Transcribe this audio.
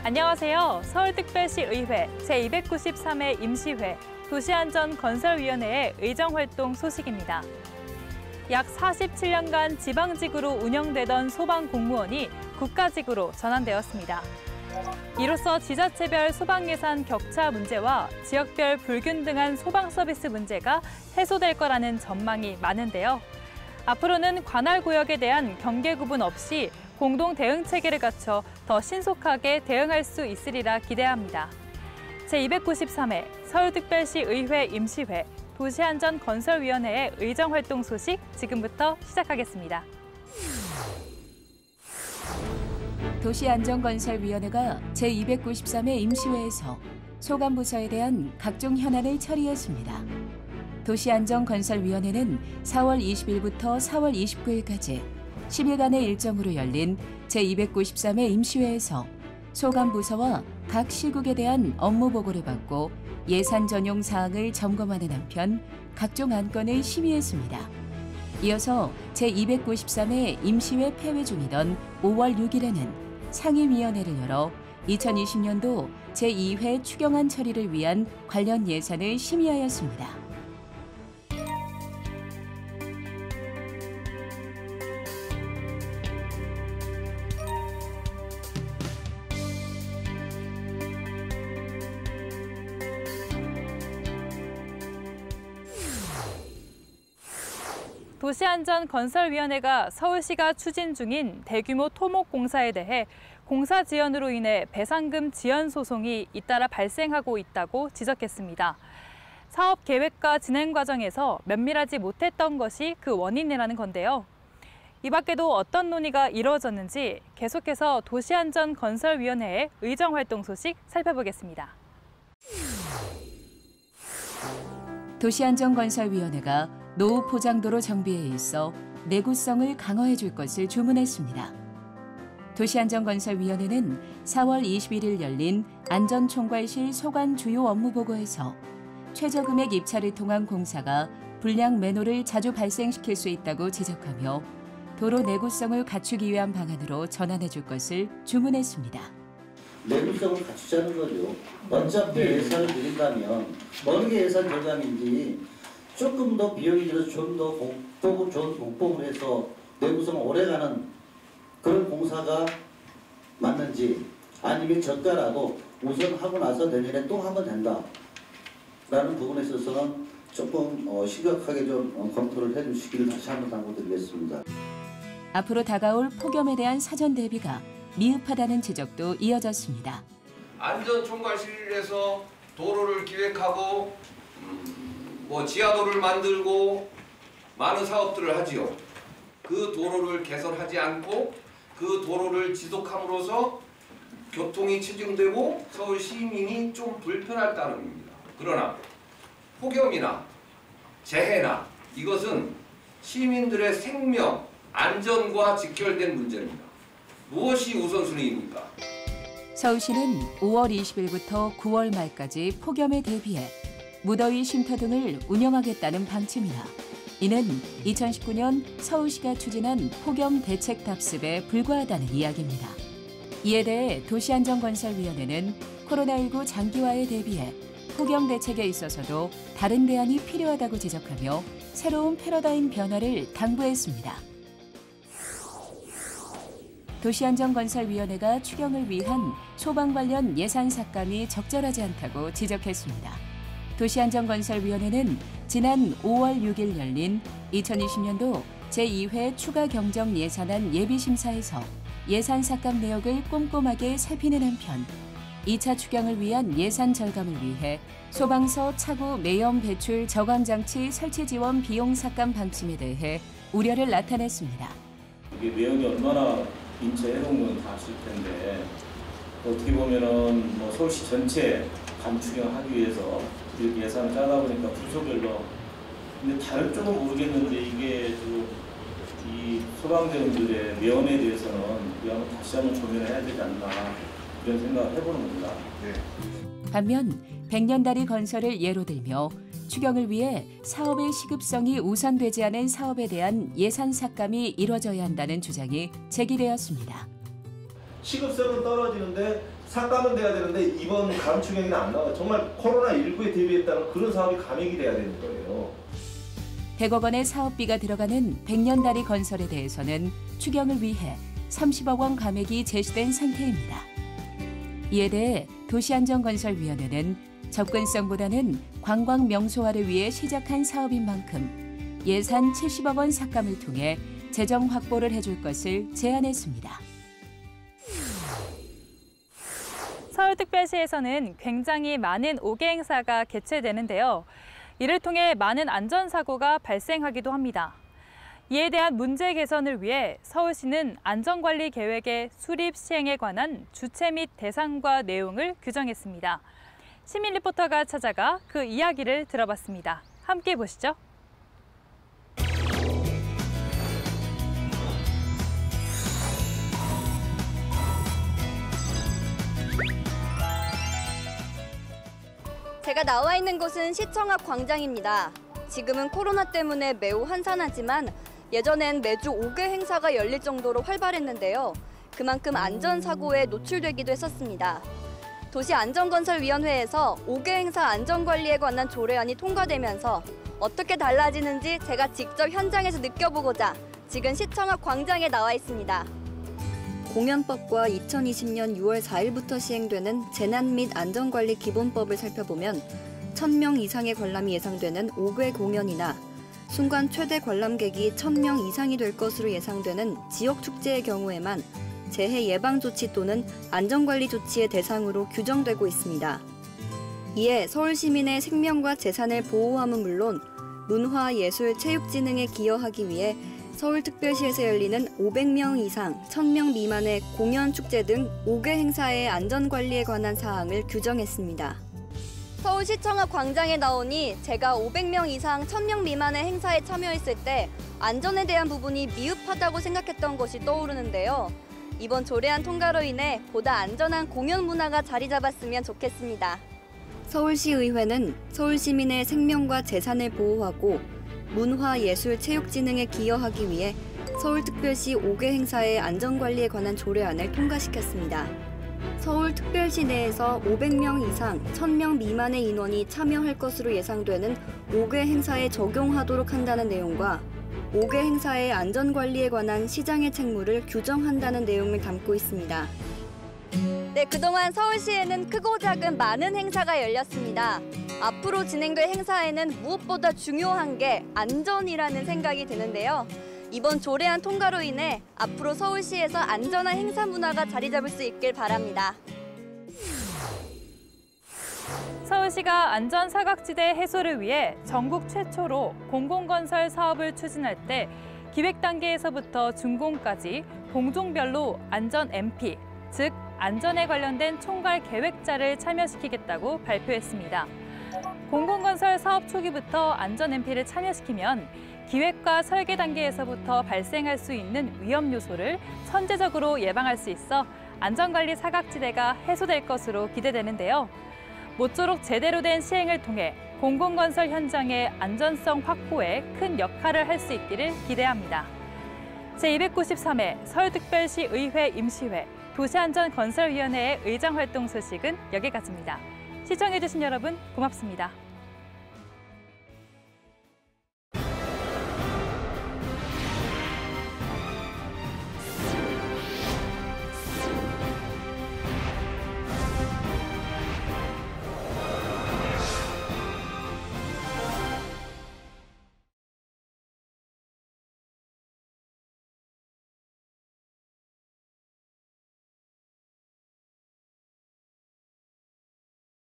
안녕하세요. 서울특별시 의회 제293회 임시회 도시안전건설위원회의 의정활동 소식입니다. 약 47년간 지방직으로 운영되던 소방공무원이 국가직으로 전환되었습니다. 이로써 지자체별 소방예산 격차 문제와 지역별 불균등한 소방서비스 문제가 해소될 거라는 전망이 많은데요. 앞으로는 관할구역에 대한 경계 구분 없이 공동 대응 체계를 갖춰 더 신속하게 대응할 수 있으리라 기대합니다. 제293회 서울특별시 의회 임시회 도시안전건설위원회의 의정활동 소식 지금부터 시작하겠습니다. 도시안전건설위원회가 제293회 임시회에서 소관부서에 대한 각종 현안을 처리했습니다. 도시안전건설위원회는 4월 20일부터 4월 29일까지 10일간의 일정으로 열린 제293회 임시회에서 소관부서와 각 시국에 대한 업무 보고를 받고 예산 전용 사항을 점검하는 한편 각종 안건을 심의했습니다. 이어서 제293회 임시회 폐회 중이던 5월 6일에는 상임위원회를 열어 2020년도 제2회 추경안 처리를 위한 관련 예산을 심의하였습니다. 도시안전건설위원회가 서울시가 추진 중인 대규모 토목 공사에 대해 공사 지연으로 인해 배상금 지연 소송이 잇따라 발생하고 있다고 지적했습니다. 사업 계획과 진행 과정에서 면밀하지 못했던 것이 그 원인이라는 건데요. 이 밖에도 어떤 논의가 이루어졌는지 계속해서 도시안전건설위원회의 의정활동 소식 살펴보겠습니다. 도시안전건설위원회가 노후 포장도로 정비에 있어 내구성을 강화해 줄 것을 주문했습니다. 도시안전건설위원회는 4월 21일 열린 안전총괄실 소관 주요 업무 보고에서 최저금액 입찰을 통한 공사가 불량 매노를 자주 발생시킬 수 있다고 지적하며 도로 내구성을 갖추기 위한 방안으로 전환해 줄 것을 주문했습니다. 내구성을 갖추자는 거죠. 어차피 예산을 드린다면 어느 게 예산 절감인지 조금 더 비용이 들어서 좀 더 좋은 공법을 해서 내구성을 오래가는 그런 공사가 맞는지 아니면 저가라도 우선 하고 나서 내년에 또 하면 된다라는 부분에 있어서는 조금 심각하게 좀 검토를 해주시기를 다시 한번 당부드리겠습니다. 앞으로 다가올 폭염에 대한 사전 대비가 미흡하다는 지적도 이어졌습니다. 안전총괄실에서 도로를 기획하고 지하도를 만들고 많은 사업들을 하지요. 그 도로를 개설하지 않고 그 도로를 지속함으로써 교통이 치중되고 서울 시민이 좀 불편할 따름입니다. 그러나 폭염이나 재해나 이것은 시민들의 생명, 안전과 직결된 문제입니다. 무엇이 우선순위입니까? 서울시는 5월 20일부터 9월 말까지 폭염에 대비해 무더위 쉼터 등을 운영하겠다는 방침이나 이는 2019년 서울시가 추진한 폭염 대책 답습에 불과하다는 이야기입니다. 이에 대해 도시안전건설위원회는 코로나19 장기화에 대비해 폭염 대책에 있어서도 다른 대안이 필요하다고 지적하며 새로운 패러다임 변화를 당부했습니다. 도시안전건설위원회가 추경을 위한 소방 관련 예산 삭감이 적절하지 않다고 지적했습니다. 도시안전건설위원회는 지난 5월 6일 열린 2020년도 제2회 추가 경정 예산안 예비심사에서 예산 삭감 내역을 꼼꼼하게 살피는 한편 2차 추경을 위한 예산 절감을 위해 소방서 차고 매연 배출 저감장치 설치 지원 비용 삭감 방침에 대해 우려를 나타냈습니다. 이게 매연이 얼마나 인체 해로운 다 아실 텐데 어떻게 보면은 서울시 전체 감추경하기 위해서 이렇게 예산을 짜다 보니까 부서별로 근데 다른 쪽은 모르겠는데 이게 이 소방대원들의 매연에 대해서는 우리 한번 다시 한번 조명을 해야 되지 않나 이런 생각을 해보는 겁니다. 반면 백년다리 건설을 예로 들며 추경을 위해 사업의 시급성이 우선되지 않은 사업에 대한 예산 삭감이 이뤄져야 한다는 주장이 제기되었습니다. 시급성은 떨어지는데 삭감은 돼야 되는데 이번 감축액에는 안 나와요. 정말 코로나19에 대비했다는 그런 사업이 감액이 돼야 되는 거예요. 100억 원의 사업비가 들어가는 백년다리 건설에 대해서는 추경을 위해 30억 원 감액이 제시된 상태입니다. 이에 대해 도시안전건설위원회는 접근성보다는 관광 명소화를 위해 시작한 사업인 만큼 예산 70억 원 삭감을 통해 재정 확보를 해줄 것을 제안했습니다. 서울특별시에서는 굉장히 많은 5개 행사가 개최되는데요. 이를 통해 많은 안전사고가 발생하기도 합니다. 이에 대한 문제 개선을 위해 서울시는 안전관리 계획의 수립 시행에 관한 주체 및 대상과 내용을 규정했습니다. 시민 리포터가 찾아가 그 이야기를 들어봤습니다. 함께 보시죠. 제가 나와 있는 곳은 시청 앞 광장입니다. 지금은 코로나 때문에 매우 한산하지만 예전엔 매주 5개 행사가 열릴 정도로 활발했는데요. 그만큼 안전사고에 노출되기도 했었습니다. 도시안전건설위원회에서 5개 행사 안전관리에 관한 조례안이 통과되면서 어떻게 달라지는지 제가 직접 현장에서 느껴보고자 지금 시청 앞 광장에 나와 있습니다. 공연법과 2020년 6월 4일부터 시행되는 재난 및 안전관리 기본법을 살펴보면 1000명 이상의 관람이 예상되는 5개 공연이나 순간 최대 관람객이 1000명 이상이 될 것으로 예상되는 지역축제의 경우에만 재해 예방 조치 또는 안전관리 조치의 대상으로 규정되고 있습니다. 이에 서울 시민의 생명과 재산을 보호함은 물론 문화, 예술, 체육진흥에 기여하기 위해 서울특별시에서 열리는 500명 이상, 1000명 미만의 공연, 축제 등 5개 행사의 안전관리에 관한 사항을 규정했습니다. 서울시청 앞 광장에 나오니 제가 500명 이상, 1000명 미만의 행사에 참여했을 때 안전에 대한 부분이 미흡하다고 생각했던 것이 떠오르는데요. 이번 조례안 통과로 인해 보다 안전한 공연 문화가 자리 잡았으면 좋겠습니다. 서울시의회는 서울 시민의 생명과 재산을 보호하고 문화, 예술, 체육진흥에 기여하기 위해 서울특별시 5개 행사의 안전관리에 관한 조례안을 통과시켰습니다. 서울특별시 내에서 500명 이상, 1000명 미만의 인원이 참여할 것으로 예상되는 5개 행사에 적용하도록 한다는 내용과 5개 행사의 안전관리에 관한 시장의 책무를 규정한다는 내용을 담고 있습니다. 네, 그동안 서울시에는 크고 작은 많은 행사가 열렸습니다. 앞으로 진행될 행사에는 무엇보다 중요한 게 안전이라는 생각이 드는데요. 이번 조례안 통과로 인해 앞으로 서울시에서 안전한 행사 문화가 자리 잡을 수 있길 바랍니다. 서울시가 안전사각지대 해소를 위해 전국 최초로 공공건설 사업을 추진할 때 기획 단계에서부터 준공까지 공종별로 안전 MP, 즉 안전에 관련된 총괄 계획자를 참여시키겠다고 발표했습니다. 공공건설 사업 초기부터 안전 MP를 참여시키면 기획과 설계 단계에서부터 발생할 수 있는 위험 요소를 선제적으로 예방할 수 있어 안전관리 사각지대가 해소될 것으로 기대되는데요. 모쪼록 제대로 된 시행을 통해 공공건설 현장의 안전성 확보에 큰 역할을 할 수 있기를 기대합니다. 제293회 서울특별시 의회 임시회 도시안전건설위원회의 의정활동 소식은 여기까지입니다. 시청해주신 여러분 고맙습니다.